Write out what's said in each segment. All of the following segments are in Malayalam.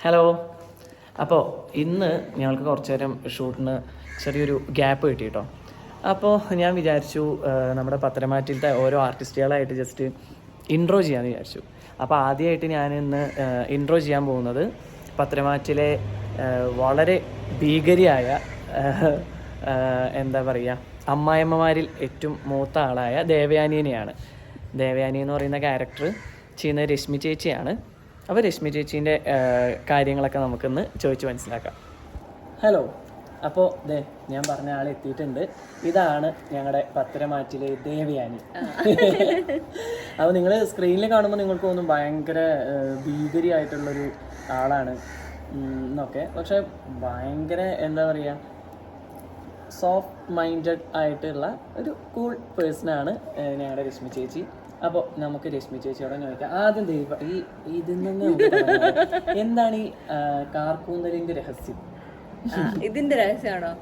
ഹലോ. അപ്പോൾ ഇന്ന് ഞങ്ങൾക്ക് കുറച്ച് നേരം ഷൂട്ടിന് ചെറിയൊരു ഗ്യാപ്പ് കിട്ടി കേട്ടോ. അപ്പോൾ ഞാൻ വിചാരിച്ചു നമ്മുടെ പത്തരമാറ്റിലത്തെ ഓരോ ആർട്ടിസ്റ്റുകളായിട്ട് ജസ്റ്റ് ഇൻട്രോ ചെയ്യാമെന്ന് വിചാരിച്ചു. അപ്പോൾ ആദ്യമായിട്ട് ഞാൻ ഇന്ന് ഇൻട്രോ ചെയ്യാൻ പോകുന്നത് പത്തരമാറ്റിലെ വളരെ ഭീകരിയായ എന്താ പറയുക, അമ്മായിയമ്മമാരിൽ ഏറ്റവും മൂത്ത ആളായ ദേവയാനിനെയാണ്. ദേവയാനി എന്ന് പറയുന്ന ക്യാരക്ടർ ചെയ്യുന്നത് രശ്മി ചേച്ചിയാണ്. അപ്പോൾ രശ്മി ചേച്ചീൻ്റെ കാര്യങ്ങളൊക്കെ നമുക്കിന്ന് ചോദിച്ച് മനസ്സിലാക്കാം. ഹലോ. അപ്പോൾ ഞാൻ പറഞ്ഞ ആൾ എത്തിയിട്ടുണ്ട്. ഇതാണ് ഞങ്ങളുടെ പത്തരമാറ്റിലെ ദേവയാനി. അപ്പോൾ നിങ്ങൾ സ്ക്രീനിൽ കാണുമ്പോൾ നിങ്ങൾക്ക് തോന്നും ഭയങ്കര ഭീകരിയായിട്ടുള്ളൊരു ആളാണ് എന്നൊക്കെ. പക്ഷെ ഭയങ്കര എന്താ പറയുക, സോഫ്റ്റ് മൈൻഡഡ് ആയിട്ടുള്ള ഒരു കൂൾ പേഴ്സണാണ് ഞങ്ങളുടെ രശ്മി ചേച്ചി. അപ്പോൾ നമുക്ക് രശ്മി ചേച്ചിയോടെ ചോദിക്കാം. ആദ്യം ഇതിൽ നിന്ന് എന്താണ് ഈ കാർക്കൂന്തലിന്റെ രഹസ്യം? ഇതിന്റെ രഹസ്യമാണോ?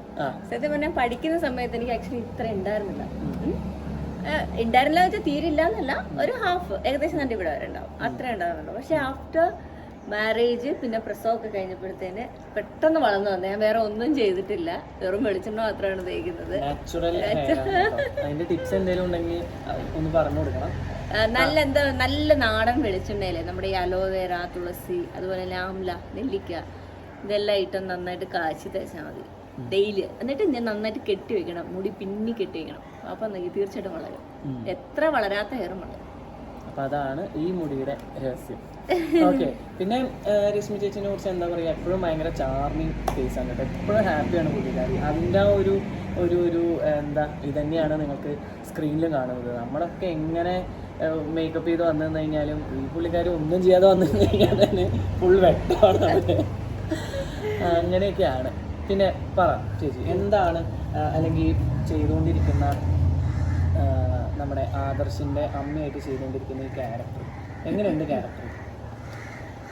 സത്യം പറഞ്ഞാൽ പഠിക്കുന്ന സമയത്ത് എനിക്ക് ആക്ച്വലി ഇത്ര ഉണ്ടായിരുന്നില്ല വെച്ചാൽ തീരില്ല എന്നല്ല, ഒരു ഹാഫ് ഏകദേശം നല്ല ഇവിടെ വരെ ഉണ്ടാവും, അത്ര ഉണ്ടാകുന്നുള്ളൂ. പക്ഷെ ആഫ്റ്റർ മാരേജ് പിന്നെ പ്രസവമൊക്കെ കഴിഞ്ഞപ്പോഴത്തേന് പെട്ടെന്ന് വളർന്നു വന്നത്. ഞാൻ വേറെ ഒന്നും ചെയ്തിട്ടില്ല, വെറും വെളിച്ചെണ്ണ മാത്രമാണ് തേക്കുന്നത്. നല്ല നാടൻ വെളിച്ചെണ്ണയില്ലേ, നമ്മുടെ ഈ അലോവേര, തുളസി, അതുപോലെ ആംല, നെല്ലിക്ക, ഇതെല്ലാം ഇട്ട് നന്നായിട്ട് കാച്ചി തേച്ചാൽ മതി ഡെയിലി. എന്നിട്ട് ഞാൻ നന്നായിട്ട് കെട്ടി വെക്കണം, മുടി പിന്നി കെട്ടി വെക്കണം. അപ്പം തീർച്ചയായിട്ടും വളരും, എത്ര വളരാത്ത ഹെയറും വളരും. അപ്പം അതാണ് ഈ മുടിയുടെ രഹസ്യം. ഓക്കെ. പിന്നെ രശ്മി ചേച്ചിനെ കുറിച്ച് എന്താ പറയുക, എപ്പോഴും ഭയങ്കര ചാർമിങ് ഫേസ് ആണ് കേട്ടോ. എപ്പോഴും ഹാപ്പിയാണ് പുള്ളിക്കാരി. അതിൻ്റെ ഒരു ഒരു ഒരു എന്താ ഇതന്നെയാണ് നിങ്ങൾക്ക് സ്ക്രീനിൽ കാണുന്നത്. നമ്മളൊക്കെ എങ്ങനെ മേക്കപ്പ് ചെയ്ത് വന്നു കഴിഞ്ഞാലും ഈ പുള്ളിക്കാരി ഒന്നും ചെയ്യാതെ വന്നു കഴിഞ്ഞാൽ തന്നെ ഫുൾ വെട്ടമാണ്. അങ്ങനെയൊക്കെയാണ്. പിന്നെ പറ ചേച്ചി, എന്താണ് അല്ലെങ്കിൽ ചെയ്തുകൊണ്ടിരിക്കുന്ന നമ്മുടെ ആദർശിൻ്റെ അമ്മയായിട്ട് ചെയ്തുകൊണ്ടിരിക്കുന്ന ഈ ക്യാരക്ടർ എങ്ങനെയുണ്ട്? ക്യാരക്ടർ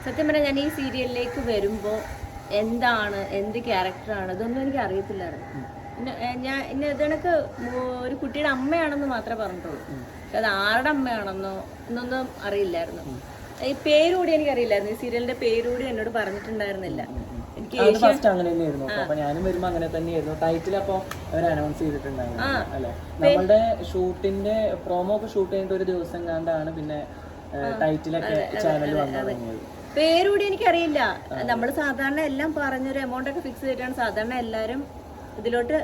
സത്യം പറഞ്ഞാൽ ഞാൻ ഈ സീരിയലിലേക്ക് വരുമ്പോൾ എന്ത് ക്യാരക്ടറാണ് ഇതൊന്നും എനിക്ക് അറിയത്തില്ലായിരുന്നു. ഞാൻ ഇതെനിക്ക് ഒരു കുട്ടിയുടെ അമ്മയാണെന്ന് മാത്രമേ പറഞ്ഞിട്ടുള്ളൂ. പക്ഷെ അത് ആരുടെ അമ്മയാണെന്നോ എന്നൊന്നും അറിയില്ലായിരുന്നു. ഈ പേരുകൂടി എനിക്കറിയില്ലായിരുന്നു. ഈ സീരിയലിന്റെ പേരുകൂടി എന്നോട് പറഞ്ഞിട്ടുണ്ടായിരുന്നില്ല. ഞാനും വരുമ്പോ അങ്ങനെ തന്നെയായിരുന്നു. ടൈറ്റിൽ അപ്പോൾ അവർ അനൗൺസ് ചെയ്തിട്ടുണ്ടായിരുന്നു അല്ലെ? നമ്മളുടെ ഷൂട്ടിന്റെ പ്രോമോ ഒക്കെ ഷൂട്ട് ചെയ്തിട്ട് ഒരു ദിവസം കണ്ടാണ് പിന്നെ ടൈറ്റിലൊക്കെ ചാനൽ വന്നത്. പേരുകൂടി എനിക്കറിയില്ല. നമ്മൾ സാധാരണ എല്ലാം പറഞ്ഞൊരു എമൗണ്ട് ഒക്കെ ഫിക്സ് ചെയ്തിട്ടാണ് സാധാരണ എല്ലാവരും ഇതിലോട്ട്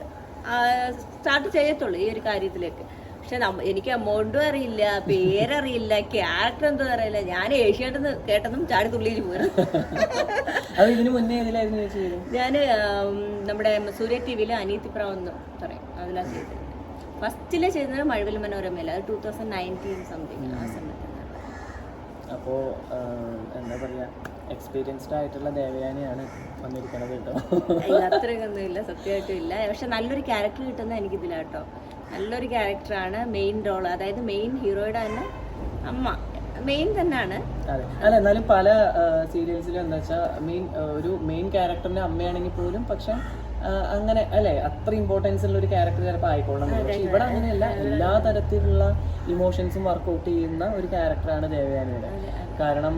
സ്റ്റാർട്ട് ചെയ്യത്തുള്ളൂ ഈ ഒരു കാര്യത്തിലേക്ക്. പക്ഷെ എനിക്ക് എമൗണ്ടും അറിയില്ല, പേരറിയില്ല, ക്യാരക്ടർ എന്തോ അറിയില്ല. ഞാൻ ഏഷ്യാനെറ്റ് കേട്ടതും ചാടി തുള്ളിയിട്ട് പോരും. ഞാൻ നമ്മുടെ സൂര്യ ടിവിയിലെ അനീതിപ്രാവ് എന്ന് പറയും, അതിലാണ് ചെയ്തത്. ഫസ്റ്റിലെ ചെയ്തത് മഴവിൽ മനോരമയില്ല, അത് 2019 സംതിങ് ആ സമയത്ത്. അപ്പോൾ എന്താ പറയുക, എക്സ്പീരിയൻസ്ഡ് ആയിട്ടുള്ള ദേവയാനിയാണ് വന്നിരിക്കുന്നത് കേട്ടോ. അത്രയൊന്നും ഇല്ല, സത്യമായിട്ടും ഇല്ല. പക്ഷെ നല്ലൊരു ക്യാരക്ടർ കിട്ടുന്നത് എനിക്കിതിലാട്ടോ. നല്ലൊരു ക്യാരക്ടറാണ്, മെയിൻ റോൾ, അതായത് മെയിൻ ഹീറോയുടെ തന്നെ അമ്മ മെയിൻ തന്നെയാണ്. അതെ. അല്ല, എന്നാലും പല സീരിയൽസിലും എന്താ വെച്ചാൽ ഒരു മെയിൻ ക്യാരക്ടറിന്റെ അമ്മയാണെങ്കിൽ പോലും പക്ഷെ അങ്ങനെ അല്ലേ, അത്ര ഇമ്പോർട്ടൻസ് ഉള്ള ഒരു ക്യാരക്ടർ ചിലപ്പോൾ ആയിക്കോളണം. പക്ഷെ ഇവിടെ അങ്ങനെയല്ല, എല്ലാ തരത്തിലുള്ള ഇമോഷൻസും വർക്ക്ഔട്ട് ചെയ്യുന്ന ഒരു ക്യാരക്ടറാണ് ദേവയാനിയുടെ. കാരണം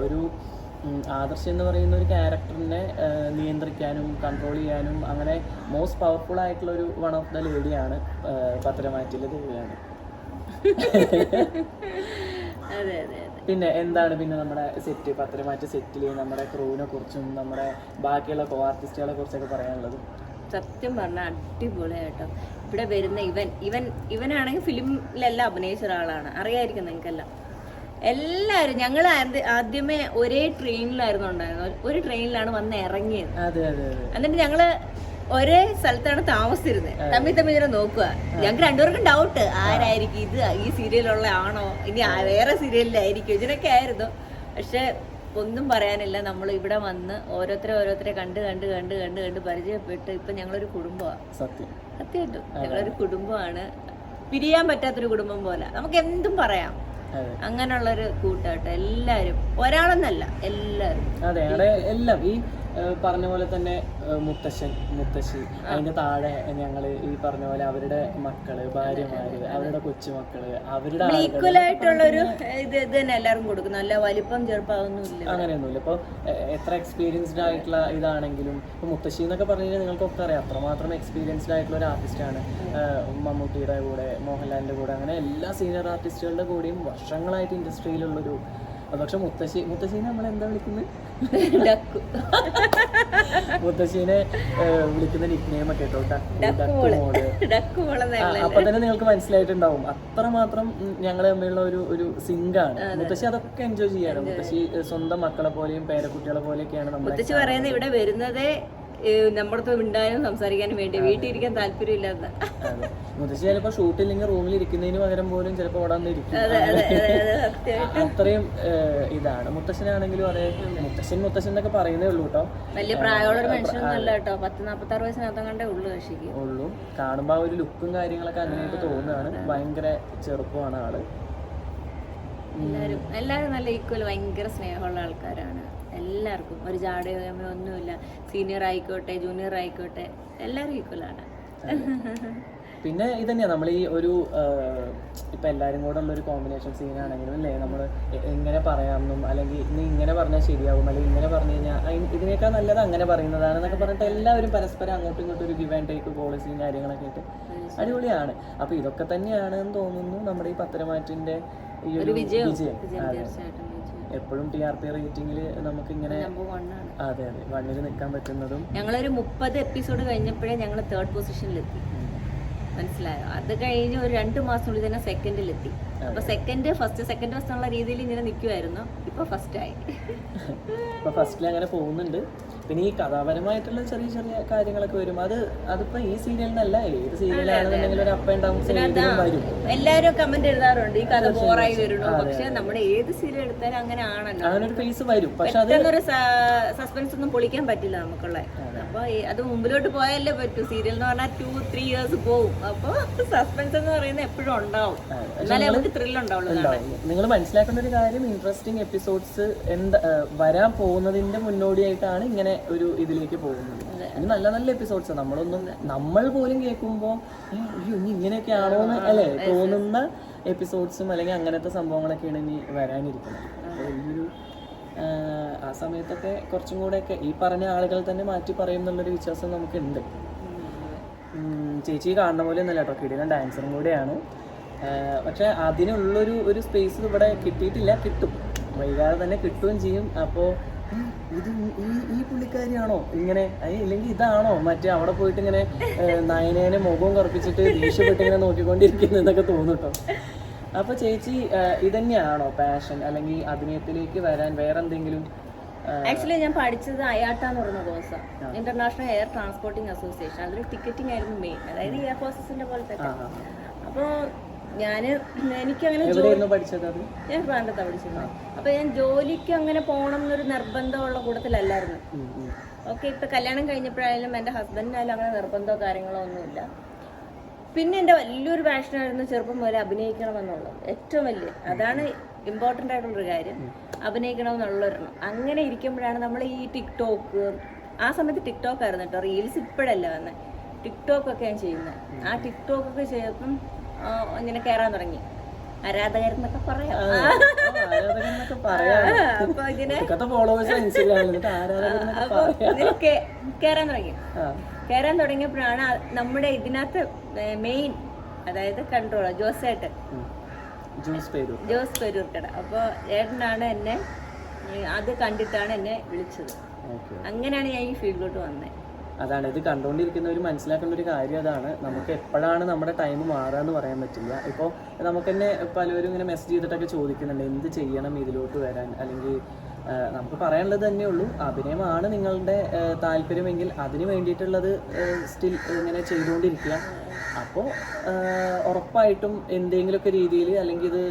ഒരു ആദർശ് എന്ന് പറയുന്ന ഒരു ക്യാരക്ടറിനെ നിയന്ത്രിക്കാനും കൺട്രോൾ ചെയ്യാനും അങ്ങനെ മോസ്റ്റ് പവർഫുൾ ആയിട്ടുള്ള ഒരു വൺ ഓഫ് ദ ലേഡിയാണ് പത്തരമാറ്റിലെ ദേവയാനി. പിന്നെ എന്താണ് പിന്നെ നമ്മുടെ സെറ്റ്, പത്തരമാറ്റ് സെറ്റിൽ നമ്മുടെ ക്രൂവിനെ കുറിച്ചും നമ്മുടെ ബാക്കിയുള്ള കോ ആർട്ടിസ്റ്റുകളെ കുറിച്ചൊക്കെ പറയാനുള്ളത്? സത്യം പറഞ്ഞാൽ അടിപൊളിയായിട്ടോ. ഇവിടെ വരുന്ന ഇവനാണെങ്കിൽ ഫിലിമിലെല്ലാം അഭിനയിച്ച ഒരാളാണ്, അറിയായിരിക്കും നിങ്ങൾക്കെല്ലാം. എല്ലാവരും ഞങ്ങൾ ആദ്യമേ ഒരേ ട്രെയിനിലായിരുന്നു ഉണ്ടായിരുന്നത്. ഒരു ട്രെയിനിലാണ് വന്ന് ഇറങ്ങിയത്. എന്നിട്ട് ഞങ്ങള് ഒരേ സ്ഥലത്താണ് താമസിച്ചിരുന്നത്. തമ്മിൽ ഇങ്ങനെ നോക്കുക. ഞങ്ങൾക്ക് രണ്ടുപേർക്കും ഡൗട്ട്, ആരായിരിക്കും ഇത്, ഈ സീരിയലുള്ള ആണോ, ഇനി വേറെ സീരിയലിലായിരിക്കും, ഇതിനൊക്കെ ആയിരുന്നു. പക്ഷെ ഒന്നും പറയാനില്ല. നമ്മൾ ഇവിടെ വന്ന് ഓരോരുത്തരെ കണ്ട് പരിചയപ്പെട്ട് ഇപ്പൊ ഞങ്ങളൊരു കുടുംബമാണ്. സത്യമായിട്ടും ഞങ്ങളൊരു കുടുംബമാണ്. പിരിയാൻ പറ്റാത്തൊരു കുടുംബം പോലെ നമുക്ക് എന്തും പറയാം. അങ്ങനെയുള്ളൊരു കൂട്ടാട്ടോ എല്ലാവരും, ഒരാളെന്നല്ല എല്ലാവരും. അതെ, അവിടെ എല്ലാം ഈ പറഞ്ഞ പോലെ തന്നെ മുത്തശ്ശൻ മുത്തശ്ശി, അതിൻ്റെ താഴെ ഞങ്ങൾ ഈ പറഞ്ഞ പോലെ അവരുടെ മക്കള്, ഭാര്യമാര്, അവരുടെ കൊച്ചുമക്കള്, അവരുടെ ഈക്വലായിട്ടുള്ളൊരു ഇത് തന്നെ എല്ലാവരും കൊടുക്കുന്നു. അല്ല വലിപ്പം ചെറുപ്പമൊന്നുമില്ല, അങ്ങനെയൊന്നുമില്ല. ഇപ്പോൾ എത്ര എക്സ്പീരിയൻസ്ഡ് ആയിട്ടുള്ള ഇതാണെങ്കിലും ഇപ്പോൾ മുത്തശ്ശി എന്നൊക്കെ പറഞ്ഞു കഴിഞ്ഞാൽ നിങ്ങൾക്കൊക്കെ അറിയാം അത്രമാത്രം എക്സ്പീരിയൻസ്ഡ് ആയിട്ടുള്ള ഒരു ആർട്ടിസ്റ്റാണ്. മമ്മൂട്ടിയുടെ കൂടെ, മോഹൻലാലിൻ്റെ കൂടെ, അങ്ങനെ എല്ലാ സീനിയർ ആർട്ടിസ്റ്റുകളുടെ കൂടെയും വർഷങ്ങളായിട്ട് ഇൻഡസ്ട്രിയിലുള്ളൊരു. പക്ഷെ മുത്തശ്ശീനെ നമ്മൾ എന്താ വിളിക്കുന്നത്? മുത്തശ്ശീനെ വിളിക്കുന്ന നിക്നെയിം ഒക്കെ കേട്ടോ, അപ്പൊ തന്നെ നിങ്ങൾക്ക് മനസ്സിലായിട്ടുണ്ടാവും അത്രമാത്രം ഞങ്ങൾ തമ്മിലുള്ള ഒരു സിങ്കാണ്. മുത്തശ്ശി അതൊക്കെ എൻജോയ് ചെയ്യാറ്. മുത്തശ്ശി സ്വന്തം മക്കളെ പോലെയും പേരക്കുട്ടികളെ പോലെയൊക്കെയാണ് നമ്മൾ. മുത്തശ്ശി പറയുന്നത് ഇവിടെ വരുന്നതേ നമ്മുടെ മിണ്ടാനും സംസാരിക്കാനും വേണ്ടി, വീട്ടിലിരിക്കാൻ താല്പര്യമില്ലാത്ത. മുത്തശ്ശി ചിലപ്പോൾ ഷൂട്ടില്ലെങ്കിൽ റൂമിൽ ഇരിക്കുന്നതിന് പകരം പോലും ചിലപ്പോൾ അവിടെ വന്നിരിക്കും. അത്രയും ഇതാണ്. മുത്തശ്ശനാണെങ്കിലും അതെ, മുത്തശ്ശൻ എന്നൊക്കെ പറയുന്നേ ഉള്ളൂ കേട്ടോ. വലിയ പ്രായമുള്ള ഒരു മനുഷ്യനൊന്നുമല്ല കേട്ടോ, 40-46 വയസ്സിനകത്തം കണ്ടേ ഉള്ളൂ. കാണുമ്പോൾ ആ ഒരു ലുക്കും കാര്യങ്ങളൊക്കെ അങ്ങനെയായിട്ട് തോന്നുകയാണ്. ഭയങ്കര ചെറുപ്പമാണ് ആള്. എല്ലാവരും നല്ല ഈക്വൽ, ഭയങ്കര സ്നേഹമുള്ള ആൾക്കാരാണ്. എല്ലാവർക്കും ഒരു ജാടയോ ഒന്നുമില്ല. സീനിയർ ആയിക്കോട്ടെ, ജൂനിയർ ആയിക്കോട്ടെ, എല്ലാവരും ഈക്വലാണ്. പിന്നെ ഇതന്നെയാണ് നമ്മൾ ഈ ഒരു ഇപ്പം എല്ലാവരും കൂടെ ഉള്ളൊരു കോമ്പിനേഷൻ സീനാണെങ്കിലും അല്ലേ, നമ്മൾ എങ്ങനെ പറയാമെന്നും അല്ലെങ്കിൽ നീ ഇങ്ങനെ പറഞ്ഞാൽ ശരിയാവും അല്ലെങ്കിൽ ഇങ്ങനെ പറഞ്ഞു കഴിഞ്ഞാൽ ഇതിനേക്കാൾ നല്ലത് അങ്ങനെ പറയുന്നതാണെന്നൊക്കെ പറഞ്ഞിട്ട് എല്ലാവരും പരസ്പരം അങ്ങോട്ടും ഇങ്ങോട്ടും ഒരു ഗിവ് ആൻഡ് ടേക്ക് പോളിസിയും കാര്യങ്ങളൊക്കെ ആയിട്ട് അടിപൊളിയാണ്. അപ്പോൾ ഇതൊക്കെ തന്നെയാണെന്ന് തോന്നുന്നു നമ്മുടെ ഈ പത്തരമാറ്റിൻ്റെ ഈ ഒരു വിജയം. എപ്പോഴും TRP റേറ്റിംഗിൽ നമുക്കിങ്ങനെ അതെ 1ൽ നിൽക്കാൻ പറ്റുന്നതും. ഞങ്ങളൊരു 30 എപ്പിസോഡ് കഴിഞ്ഞപ്പോഴേ ഞങ്ങൾ 3rd പൊസിഷനിലെത്തി, മനസ്സിലായോ? അത് കഴിഞ്ഞ് ഒരു 2 മാസത്തിനുള്ളിൽ തന്നെ സെക്കൻഡിലെത്തി. അപ്പൊ സെക്കൻഡ് ഫസ്റ്റ് എന്നുള്ള രീതിയിൽ ഇങ്ങനെ നിൽക്കുമായിരുന്നു. ഇപ്പൊ ഫസ്റ്റായി. ഇപ്പൊ ഫസ്റ്റിൽ അങ്ങനെ പോകുന്നുണ്ട്. പിന്നെ ഈ കഥാപരമായിട്ടുള്ള ചെറിയ ചെറിയ കാര്യങ്ങളൊക്കെ വരും. അതിപ്പോ ഈ സീരിയലിനല്ല, ഏത് സീരിയലാണെന്നുണ്ടെങ്കിലും ഒരു അപ്പ് ആൻഡ് ഡൗൺ വരും. എല്ലാവരും കമന്റ് എഴുതാറുണ്ട് ഈ കഥ ബോറായി വരുന്നു. പക്ഷെ നമ്മുടെ ഏത് സീരിയൽ എടുത്താലും അങ്ങനെ ആണല്ലോ, അങ്ങനെ ഒരു ഫേസ് വരും. പക്ഷെ അതൊരു സസ്പെൻസ് ഒന്നും പൊളിക്കാൻ പറ്റില്ല നമുക്കുള്ള. അപ്പൊ അത് മുമ്പിലോട്ട് പോയാലേ പറ്റൂ. സീരിയൽ എന്ന് പറഞ്ഞാൽ 2-3 years പോകും. അപ്പൊ സസ്പെൻസ് എന്ന് പറയുന്നത് എപ്പോഴും ഉണ്ടാവും, എന്നാലേ നമുക്ക് ത്രില്ല് ഉണ്ടാവുള്ളൂ. നിങ്ങൾ മനസ്സിലാക്കേണ്ട ഒരു കാര്യം, ഇൻട്രസ്റ്റിംഗ് എപ്പിസോഡ്സ് വരാൻ പോകുന്നതിന്റെ മുന്നോടിയായിട്ടാണ് ഇങ്ങനെ ഒരു ഇതിലേക്ക് പോകുന്നത്. ഇനി നല്ല നല്ല എപ്പിസോഡ്സ് നമ്മൾ പോലും കേൾക്കുമ്പോൾ ഇങ്ങനെയൊക്കെ ആണോ എന്ന് അല്ലേ തോന്നുന്ന എപ്പിസോഡ്സും അല്ലെങ്കിൽ അങ്ങനത്തെ സംഭവങ്ങളൊക്കെയാണ് ഇനി വരാനിരിക്കുന്നത്. വലിയൊരു ആ സമയത്തൊക്കെ കുറച്ചും കൂടെയൊക്കെ ഈ പറഞ്ഞ ആളുകൾ തന്നെ മാറ്റി പറയും എന്നുള്ളൊരു വിശ്വാസം നമുക്കുണ്ട്. ചേച്ചി കാണുന്ന പോലെ ഒന്നല്ല കേട്ടോ, കിടിലൻ ഡാൻസറും കൂടെയാണ്. പക്ഷെ അതിനുള്ളൊരു സ്പേസ് ഇവിടെ കിട്ടിയിട്ടില്ല. കിട്ടും, വൈകാതെ തന്നെ കിട്ടുകയും ചെയ്യും. അപ്പോൾ ഇത് ഈ പുള്ളിക്കാരിയാണോ ഇങ്ങനെ, ഇല്ലെങ്കിൽ ഇതാണോ മറ്റേ അവിടെ പോയിട്ട് ഇങ്ങനെ നയനേനെ മുഖവും കറുപ്പിച്ചിട്ട് ദേഷ്യപ്പെട്ട് ഇങ്ങനെ നോക്കിക്കൊണ്ടിരിക്കുന്നതൊക്കെ തോന്നും കേട്ടോ. അപ്പോൾ ചേച്ചി ഇതന്നെയാണോ പാഷൻ, അല്ലെങ്കിൽ അഭിനയത്തിലേക്ക് വരാൻ വേറെ എന്തെങ്കിലും? ആക്ച്വലി ഞാൻ പഠിച്ചത് IATA എന്ന് പറയുന്ന കോഴ്സാണ്, ഇന്റർനാഷണൽ എയർ ട്രാൻസ്പോർട്ടിംഗ് അസോസിയേഷൻ. അതിൽ ടിക്കറ്റിംഗ് ആയിരുന്നു മെയിൻ, അതായത് എയർ ഫോഴ്സസിന്റെ പോലത്തെ. അപ്പോൾ എനിക്കങ്ങനെ ഞാൻ ട്രിവാൻഡ്രത്താണ് പഠിച്ചത്. അപ്പോൾ ഞാൻ ജോലിക്ക് അങ്ങനെ പോകണം എന്നൊരു നിർബന്ധമുള്ള കൂട്ടത്തിലല്ലായിരുന്നു. ഓക്കെ, ഇപ്പം കല്യാണം കഴിഞ്ഞപ്പോഴായാലും എൻ്റെ ഹസ്ബൻഡിനായാലും അങ്ങനെ നിർബന്ധമോ കാര്യങ്ങളോ ഒന്നുമില്ല. പിന്നെ എൻ്റെ വലിയൊരു പാഷനായിരുന്നു ചെറുപ്പം മുതലേ അഭിനയിക്കണമെന്നുള്ളത്. ഏറ്റവും വലിയ അതാണ് ഇമ്പോർട്ടൻ്റ് ആയിട്ടുള്ളൊരു കാര്യം, അഭിനയിക്കണമെന്നുള്ളൊരെണ്ണം. അങ്ങനെ ഇരിക്കുമ്പോഴാണ് നമ്മൾ ഈ ടിക്ടോക്ക്, ആ സമയത്ത് ടിക്ടോക്ക് ആയിരുന്നു കേട്ടോ, റീൽസ് ഇപ്പോഴല്ല വന്നത്. ടിക്ടോക്കൊക്കെ ഞാൻ ചെയ്യുന്നത്. ആ ടിക്ടോക്കൊക്കെ ചെയ്തപ്പം ഇങ്ങനെ കയറാൻ തുടങ്ങി. ആരാധകരെന്നൊക്കെ പറയാം. അപ്പൊ ഇങ്ങനെ കയറാൻ തുടങ്ങിയപ്പോഴാണ് നമ്മുടെ ഇതിനകത്ത് മെയിൻ, അതായത് കൺട്രോളർ ജോസ് പേരൂർക്കട. അപ്പോൾ ഏട്ടനാണ് എന്നെ അത് കണ്ടിട്ടാണ് എന്നെ വിളിച്ചത്. അങ്ങനെയാണ് ഞാൻ ഈ ഫീൽഡിലോട്ട് വന്നത്. അതാണ് ഇത് കണ്ടുകൊണ്ടിരിക്കുന്നവർ മനസ്സിലാക്കേണ്ട ഒരു കാര്യം. അതാണ്, നമുക്ക് എപ്പോഴാണ് നമ്മുടെ ടൈം മാറുക എന്ന് പറയാൻ പറ്റില്ല. ഇപ്പോൾ നമുക്ക് തന്നെ പലരും ഇങ്ങനെ മെസ്സേജ് ചെയ്തിട്ടൊക്കെ ചോദിക്കുന്നുണ്ട് എന്ത് ചെയ്യണം ഇതിലോട്ട് വരാൻ. അല്ലെങ്കിൽ നമുക്ക് പറയാനുള്ളത് തന്നെയുള്ളൂ, അഭിനയമാണ് നിങ്ങളുടെ താല്പര്യമെങ്കിൽ അതിന് വേണ്ടിയിട്ടുള്ളത് സ്റ്റിൽ ഇങ്ങനെ ചെയ്തുകൊണ്ടിരിക്കുക. അപ്പോൾ ഉറപ്പായിട്ടും എന്തെങ്കിലുമൊക്കെ രീതിയിൽ, അല്ലെങ്കിൽ ഇത്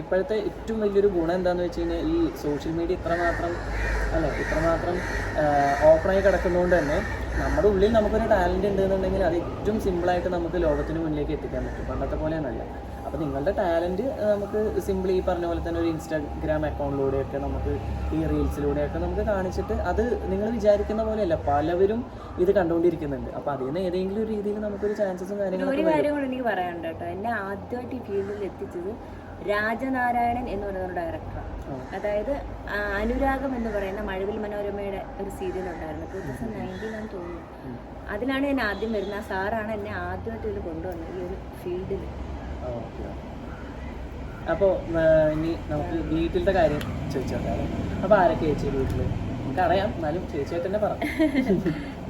ഇപ്പോഴത്തെ ഏറ്റവും വലിയൊരു ഗുണം എന്താണെന്ന് വെച്ച് കഴിഞ്ഞാൽ ഈ സോഷ്യൽ മീഡിയ ഇത്രമാത്രം ഓപ്പണായി കിടക്കുന്നതുകൊണ്ട് തന്നെ നമ്മുടെ ഉള്ളിൽ നമുക്കൊരു ടാലൻറ്റ് ഉണ്ടെന്നുണ്ടെങ്കിൽ അത് ഏറ്റവും സിമ്പിളായിട്ട് നമുക്ക് ലോകത്തിന് മുന്നിലേക്ക് എത്തിക്കാൻ പറ്റും. പണ്ടത്തെ പോലെയൊന്നുമല്ല. അപ്പോൾ നിങ്ങളുടെ ടാലൻറ്റ് നമുക്ക് സിംപിളി ഈ പറഞ്ഞ പോലെ തന്നെ ഒരു ഇൻസ്റ്റാഗ്രാം അക്കൗണ്ടിലൂടെയൊക്കെ നമുക്ക് ഈ റീൽസിലൂടെയൊക്കെ നമുക്ക് കാണിച്ചിട്ട് അത് നിങ്ങൾ വിചാരിക്കുന്ന പോലെയല്ല, പലവരും ഇത് കണ്ടുകൊണ്ടിരിക്കുന്നുണ്ട്. അപ്പോൾ അതിൽ നിന്ന് ഏതെങ്കിലും ഒരു രീതിയിൽ നമുക്കൊരു ചാൻസസും കാര്യങ്ങളൊക്കെ ഒരു കാര്യം കൂടെ എനിക്ക് പറയാനുണ്ട് കേട്ടോ. എന്നെ ആദ്യമായിട്ട് ഈ ഫീൽഡിൽ എത്തിച്ചത് രാജനാരായണൻ എന്ന് പറയുന്ന ഒരു ഡയറക്ടറാണ്. അതായത് അനുരാഗം എന്ന് പറയുന്ന മഴവിൽ മനോരമയുടെ ഒരു സീരിയൽ ഉണ്ടായിരുന്നു, 2019 തോന്നുന്നു. അതിലാണ് ഞാൻ ആദ്യം വരുന്നത്. ആ സാറാണ് എന്നെ ആദ്യമായിട്ട് ഇതിൽ കൊണ്ടുവന്നത് ഈ ഒരു ഫീൽഡിൽ. അപ്പോൾ ഇനി നമുക്ക് വീട്ടിലത്തെ കാര്യം ചോദിച്ചോട്ടെ. അപ്പോൾ ആരൊക്കെ ചേച്ചി വീട്ടിൽ? നമുക്കറിയാം, എന്നാലും ചേച്ചിയായിട്ട് തന്നെ പറ.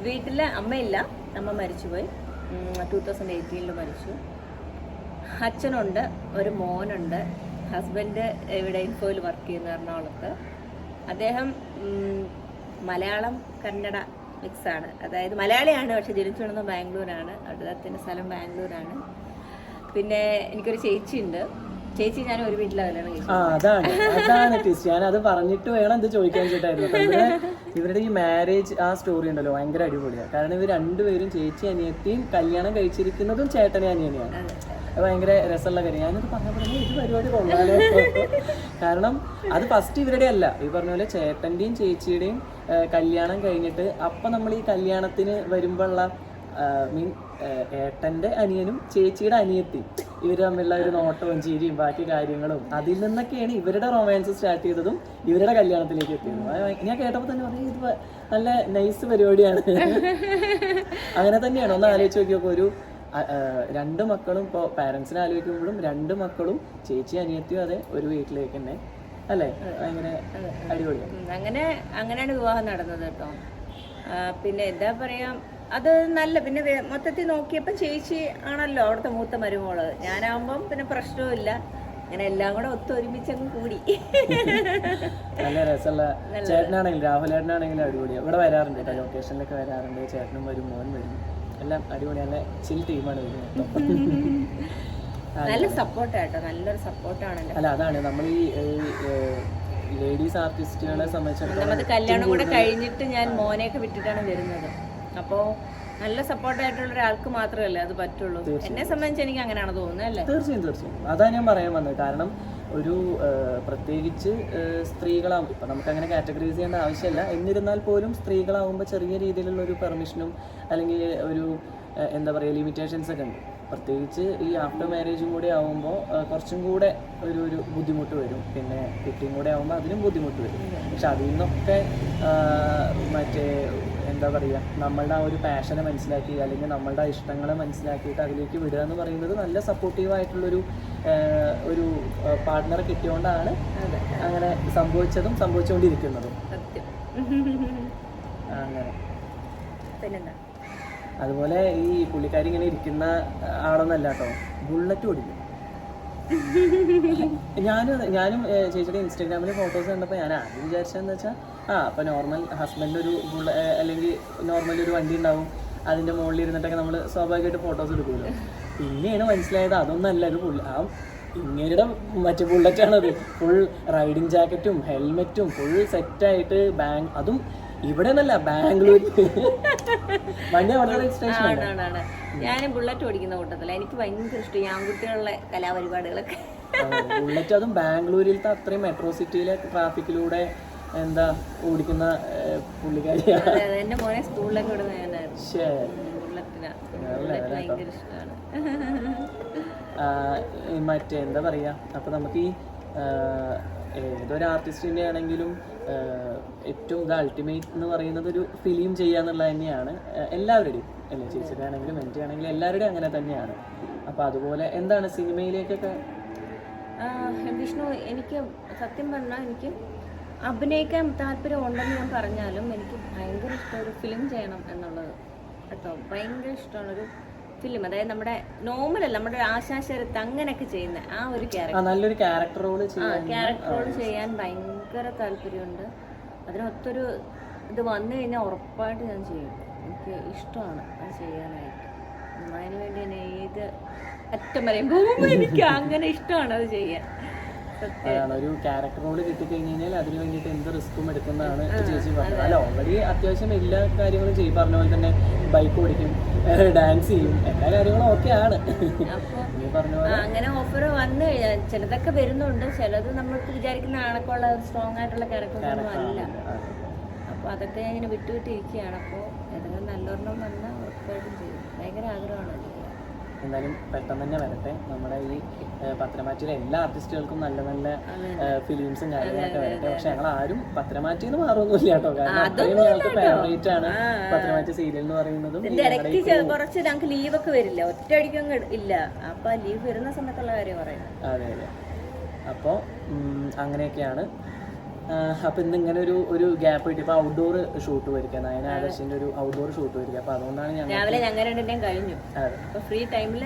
വീട്ടിൽ അമ്മയില്ല, അമ്മ മരിച്ചുപോയി, 2018 മരിച്ചു. അച്ഛനുണ്ട്, ഒരു മോനുണ്ട്. ഹസ്ബൻഡ് ഇവിടെ ഇൻഫോയിൽ വർക്ക് ചെയ്യുന്നു, എറണാകുളത്ത്. അദ്ദേഹം മലയാളം കന്നഡ മിക്സാണ്, അതായത് മലയാളിയാണ്, പക്ഷെ ജനിച്ചു വീണത് ബാംഗ്ലൂരാണ്. അദ്ദേഹത്തിൻ്റെ സ്ഥലം ബാംഗ്ലൂരാണ്. പിന്നെ എനിക്കൊരു ചേച്ചിയുണ്ട്. ചേച്ചി ഞാൻ ഒരു വീട്ടിലാണ് കല്യാണം കഴിച്ചത്. അതാണ് ടിസ്റ്റ്. ഞാൻ അത് പറഞ്ഞിട്ട് വേണം ഇത് ചോദിക്കാൻ വെച്ചിട്ടായിരുന്നു. ഇവരുടെ ഈ മാരേജ് ആ സ്റ്റോറി ഉണ്ടല്ലോ ഭയങ്കര അടിപൊളിയാണ്. കാരണം ഇവർ രണ്ടുപേരും ചേച്ചി അനിയത്തിയും കല്യാണം കഴിച്ചിരിക്കുന്നതും ചേട്ടനെ അനിയനെയാണ്. അത് ഭയങ്കര രസമുള്ള കാര്യം. ഞാനത് പറഞ്ഞപ്പോൾ ഇത് പരിപാടി കൊള്ളാലോ. കാരണം അത് ഫസ്റ്റ് ഇവരുടെ അല്ല, ഈ പറഞ്ഞ പോലെ ചേട്ടൻ്റെയും ചേച്ചിയുടെയും കല്യാണം കഴിഞ്ഞിട്ട് അപ്പം നമ്മൾ ഈ കല്യാണത്തിന് വരുമ്പോഴുള്ള ഏട്ടൻ്റെ അനിയനും ചേച്ചിയുടെ അനിയത്തി ഇവർ തമ്മിലുള്ള ഒരു നോട്ടവും ചിരിയും ബാക്കി കാര്യങ്ങളും അതിൽ നിന്നൊക്കെയാണ് ഇവരുടെ റൊമാൻസ് സ്റ്റാർട്ട് ചെയ്തതും ഇവരുടെ കല്യാണത്തിലേക്ക് എത്തിയതും. ഞാൻ കേട്ടപ്പോൾ തന്നെ പറയും ഇത് നല്ല നൈസ് പരിപാടിയാണ്. അങ്ങനെ തന്നെയാണ്. ഒന്ന് ആലോചിച്ച് നോക്കിയപ്പോൾ ഒരു രണ്ട് മക്കളും ഇപ്പോൾ പാരൻസിനെ ആലോചിക്കുമ്പോഴും രണ്ട് മക്കളും ചേച്ചി അനിയത്തിയും അതെ ഒരു വീട്ടിലേക്ക് തന്നെ അല്ലേ, ഭയങ്കര അടിപൊളിയാണ്. അങ്ങനെയാണ് വിവാഹം നടന്നത് കേട്ടോ. പിന്നെ എന്താ പറയാ, അത് നല്ല. പിന്നെ മൊത്തത്തിൽ നോക്കിയപ്പോൾ ചേച്ചി ആണല്ലോ അവിടുത്തെ മൂത്ത മരുമോള്. ഞാനാകുമ്പം പിന്നെ പ്രശ്നവുമില്ല. അങ്ങനെ എല്ലാം കൂടെ ഒത്തൊരുമിച്ചങ്ങ് കൂടി. നല്ല രസമുള്ള ചേട്ടനാണെങ്കിലും രാഹുലേട്ടനാണെങ്കിലും അടിപൊളിയാണ്. ഇവിടെ വരാറുണ്ട് കേട്ടോ, ലൊക്കേഷനിലൊക്കെ വരാറുണ്ട്. ചേട്ടനും വരും, മോൻ വരും, എല്ലാം അടിപൊളി. നല്ല ചിൽ ടീമാണ് വരുന്നത്. നല്ല സപ്പോർട്ടാട്ടോ, നല്ലൊരു സപ്പോർട്ടാണ്. അല്ല അതാണ് നമ്മൾ ഈ ലേഡീസ് ആർട്ടിസ്റ്റുകളെ സംബന്ധിച്ചിടത്തോളം നമുക്ക് കല്യാണം കൂടെ കഴിഞ്ഞിട്ട് ഞാൻ മോനെയൊക്കെ വിട്ടിട്ടാണ് വരുന്നത്. അപ്പോൾ നല്ല സപ്പോർട്ടായിട്ടുള്ള ഒരാൾക്ക് മാത്രമല്ലേ അത് പറ്റുള്ളൂ. എന്നെ സംബന്ധിച്ച് എനിക്ക് അങ്ങനെയാണ് തോന്നുന്നത് അല്ലേ? തീർച്ചയായും അതാണ് ഞാൻ പറയാൻ വന്നത്. കാരണം ഒരു പ്രത്യേകിച്ച് സ്ത്രീകളാകുമ്പോൾ ഇപ്പം നമുക്കങ്ങനെ കാറ്റഗറൈസ് ചെയ്യേണ്ട ആവശ്യമില്ല. എന്നിരുന്നാൽ പോലും സ്ത്രീകളാകുമ്പോൾ ചെറിയ രീതിയിലുള്ള ഒരു പെർമിഷനും അല്ലെങ്കിൽ ഒരു എന്താ പറയുക ലിമിറ്റേഷൻസ് ഒക്കെ ഉണ്ട്. പ്രത്യേകിച്ച് ഈ ആഫ്റ്റർ മാരേജും കൂടെ ആകുമ്പോൾ കുറച്ചും കൂടെ ഒരു ബുദ്ധിമുട്ട് വരും. പിന്നെ കുട്ടിയും കൂടെ ആകുമ്പോൾ അതിനും ബുദ്ധിമുട്ട് വരും. പക്ഷെ അതിൽ നിന്നൊക്കെ മറ്റേ എന്താ പറയുക, നമ്മളുടെ ആ ഒരു പാഷനെ മനസ്സിലാക്കി അല്ലെങ്കിൽ നമ്മളുടെ ഇഷ്ടങ്ങളെ മനസ്സിലാക്കിയിട്ട് അതിലേക്ക് വിടുക എന്ന് പറയുന്നത് നല്ല സപ്പോർട്ടീവായിട്ടുള്ളൊരു ഒരു പാർട്ട്ണറെ കിട്ടിയോണ്ടാണ് അങ്ങനെ സംഭവിച്ചതും സംഭവിച്ചുകൊണ്ടിരിക്കുന്നതും. അങ്ങനെ പിന്നെന്താ, അതുപോലെ ഈ പുള്ളിക്കാരി ഇങ്ങനെ ഇരിക്കുന്ന ആളൊന്നല്ല കേട്ടോ, ബുള്ളറ്റ് ഓടിക്കും. ഞാനും ചേച്ചിയുടെ ഇൻസ്റ്റാഗ്രാമിൽ ഫോട്ടോസ് കണ്ടപ്പോൾ ഞാൻ ആദ്യം വിചാരിച്ചതെന്ന് വെച്ചാൽ അപ്പോൾ നോർമൽ ഹസ്ബൻഡ് ഒരു അല്ലെങ്കിൽ നോർമൽ ഒരു വണ്ടി ഉണ്ടാവും, അതിൻ്റെ മുകളിൽ ഇരുന്നിട്ടൊക്കെ നമ്മൾ സ്വാഭാവികമായിട്ട് ഫോട്ടോസ് എടുക്കുമല്ലോ. പിന്നെയാണ് മനസ്സിലായത് അതൊന്നല്ല, ഒരു ഇങ്ങനെയുടെ മറ്റേ ബുള്ളറ്റാണത്. ഫുൾ റൈഡിങ് ജാക്കറ്റും ഹെൽമെറ്റും ഫുൾ സെറ്റായിട്ട് അതും ഇവിടെ നിന്നല്ല ബാംഗ്ലൂർ. വണ്ടി അവിടെ രജിസ്ട്രേഷൻ. ഞാൻ ബുള്ളറ്റ് ഓടിക്കുന്ന കൂട്ടത്തില്ല. എനിക്ക് ഭയങ്കര ഇഷ്ടം ഈ ആൺകുട്ടികളുടെ കലാപരിപാടികളൊക്കെ. ബുള്ളറ്റ് അതും ബാംഗ്ലൂരിലത്തെ അത്രയും മെട്രോ സിറ്റിയിലെ ട്രാഫിക്കിലൂടെ എന്താ ഓടിക്കുന്ന പുള്ളിക്കാരിയാണ്. എന്റെ മോനെ സ്കൂളിലൊക്കെ വിടുന്ന ബുള്ളറ്റിനാ. ബുള്ളറ്റ് ഭയങ്കര ഇഷ്ടമാണ്. മറ്റേ എന്താ പറയുക, അപ്പോൾ നമുക്ക് ഈ ഏതൊരു ആർട്ടിസ്റ്റിൻ്റെ ആണെങ്കിലും ഏറ്റവും ഇത് അൾട്ടിമേറ്റ് എന്ന് പറയുന്നത് ഒരു ഫിലിം ചെയ്യുക എന്നുള്ളത് തന്നെയാണ് എല്ലാവരുടെയും അല്ലേ. ചേച്ചിയുടെ ആണെങ്കിലും എൻ്റെ ആണെങ്കിലും എല്ലാവരുടെയും അങ്ങനെ തന്നെയാണ്. അപ്പോൾ അതുപോലെ എന്താണ് സിനിമയിലേക്കൊക്കെ വിഷ്ണു, എനിക്ക് സത്യം പറഞ്ഞാൽ എനിക്ക് അഭിനയിക്കാൻ താല്പര്യം ഉണ്ടെന്ന് ഞാൻ പറഞ്ഞാലും എനിക്ക് ഭയങ്കര ഇഷ്ടം ഒരു ഫിലിം ചെയ്യണം എന്നുള്ളത് കേട്ടോ. ഭയങ്കര ഇഷ്ടമാണൊരു ഫിലിം. അതായത് നമ്മുടെ നോർമലല്ല, നമ്മുടെ ആശാശരത്ത് അങ്ങനെയൊക്കെ ചെയ്യുന്ന ആ ഒരു നല്ലൊരു ക്യാരക്ടർ റോൾ ചെയ്യാൻ ഭയങ്കര താല്പര്യമുണ്ട്. അതിനൊത്തൊരു ഇത് വന്നു കഴിഞ്ഞാൽ ഉറപ്പായിട്ട് ഞാൻ ചെയ്യും. എനിക്ക് ഇഷ്ടമാണ് അത് ചെയ്യാനായിട്ട്. അതിന് വേണ്ടി ഞാൻ ഏത് അറ്റം വരെയും പോകുമ്പോൾ എനിക്ക് അങ്ങനെ ഇഷ്ടമാണ് അത് ചെയ്യാൻ. അതാണ് ഒരു ക്യാരക്ടർ റോള് കിട്ടിക്കഴിഞ്ഞ് കഴിഞ്ഞാൽ അതിന് വേണ്ടിയിട്ട് എന്ത് റിസ്ക്കും എടുക്കുന്നതാണ് ചേച്ചി പറഞ്ഞത്. അല്ല ഓൾറെഡി അത്യാവശ്യം എല്ലാ കാര്യങ്ങളും ചെയ്യും, പറഞ്ഞ പോലെ തന്നെ ബൈക്ക് ഓടിക്കും, ഡാൻസ് ചെയ്യും, എല്ലാ കാര്യങ്ങളും ഓക്കെയാണ്. നീ പറഞ്ഞ പോലെ അങ്ങനെ ഓഫർ വന്നു കഴിഞ്ഞാൽ ചിലതൊക്കെ വരുന്നുണ്ട്, ചിലത് നമ്മൾക്ക് വിചാരിക്കുന്ന ആണക്കുള്ള സ്ട്രോങ് ആയിട്ടുള്ള ക്യാരക്ടറൊന്നും അല്ല. അപ്പോൾ അതൊക്കെ ഇങ്ങനെ വിട്ടുവിട്ടിരിക്കുകയാണ്. അപ്പോൾ ഏതെങ്കിലും നല്ലൊരെണ്ണം വന്നാൽ ഉറപ്പായിട്ടും ചെയ്യും. ഭയങ്കര ആഗ്രഹമാണ്. എന്തായാലും പെട്ടെന്ന് തന്നെ വരട്ടെ. നമ്മുടെ ഈ പത്രമാറ്റിയിലെ എല്ലാ ആർട്ടിസ്റ്റുകൾക്കും നല്ല നല്ല ഫിലിംസും കാര്യങ്ങളൊക്കെ വരട്ടെ. പക്ഷെ ഞങ്ങൾ ആരും പത്രമാറ്റിന്ന് മാറൊന്നുമില്ല കേട്ടോ, കാരണം അത്രയും ഞങ്ങൾക്ക് ഫേവറേറ്റ് ആണ് പത്രമാറ്റി സീരിയൽ എന്ന് പറയുന്നതും. കുറച്ച് ഞങ്ങൾക്ക് ലീവൊക്കെ വരില്ല, ഒറ്റയടിക്കൊന്നും ഇല്ല. അപ്പൊ ലീവ് വരുന്ന സമയത്തുള്ള കാര്യം പറയാം. അതെ അതെ. അപ്പോൾ അങ്ങനെയൊക്കെയാണ്. അപ്പം ഇന്ന് ഇങ്ങനെ ഒരു ഗ്യാപ്പ് കിട്ടി. ഇപ്പോൾ ഔട്ട്ഡോർ ഷൂട്ട് വരിക, നയന ആദർശിൻ്റെ ഒരു ഔട്ട്ഡോർ ഷൂട്ട് വരിക. അപ്പോൾ അതുകൊണ്ടാണ് ഞാൻ രാവിലെ ഞങ്ങൾ രണ്ടിൻ്റെയും കഴിഞ്ഞു. അപ്പോൾ ഫ്രീ ടൈമിൽ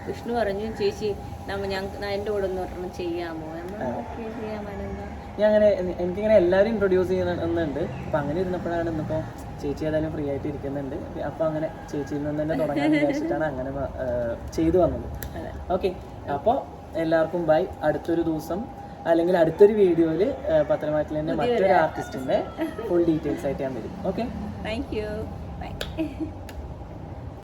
വിഷ്ണു പറഞ്ഞു, ചേച്ചി എൻ്റെ കൂടെ ഒന്ന് ഒരെണ്ണം ചെയ്യാമോ എന്ന്. ഞാൻ അങ്ങനെ എനിക്കിങ്ങനെ എല്ലാവരും ഇൻട്രൊഡ്യൂസ് ചെയ്യുന്നുണ്ട്. അപ്പം അങ്ങനെ ഇരുന്നപ്പോഴാണ് ഇന്നിപ്പോൾ ചേച്ചി ഏതായാലും ഫ്രീ ആയിട്ട് ഇരിക്കുന്നുണ്ട്. അപ്പോൾ അങ്ങനെ ചേച്ചിയിൽ നിന്ന് തന്നെ തുടങ്ങാൻ വിചാരിച്ചിട്ടാണ് അങ്ങനെ ചെയ്തു വന്നത്. ഓക്കെ, അപ്പോൾ എല്ലാവർക്കും ബൈ. അടുത്തൊരു ദിവസം അല്ലെങ്കിൽ അടുത്തൊരു വീഡിയോയിൽ പത്രമാറ്റിൽ തന്നെ മറ്റൊരു ആർട്ടിസ്റ്റിൻ്റെ ഫുൾ ഡീറ്റെയിൽസ് ആയിട്ട് ഞാൻ വരും. Okay, thank you, by.